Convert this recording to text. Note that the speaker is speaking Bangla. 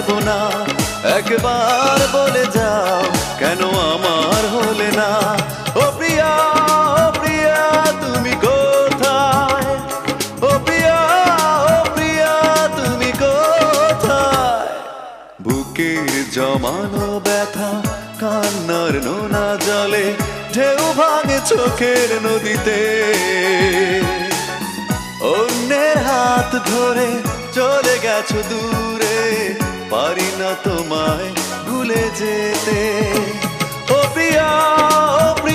পারবো না। একবার বলে যাও কেন আমার হলে না। ও প্রিয়া, ও প্রিয়া তুমি কোথায়? ও প্রিয়া, ও প্রিয়া তুমি কোথায়? বুকের জমানো ব্যথা কান্নার নোনা জলে ঢেউ ভাঙে চোখের নদীতে। অন্যের হাত ধরে চলে গেছো দূরে, পারি না তোমায় ভুলে যেতে। ও প্রিয়া, ও প্রিয়া।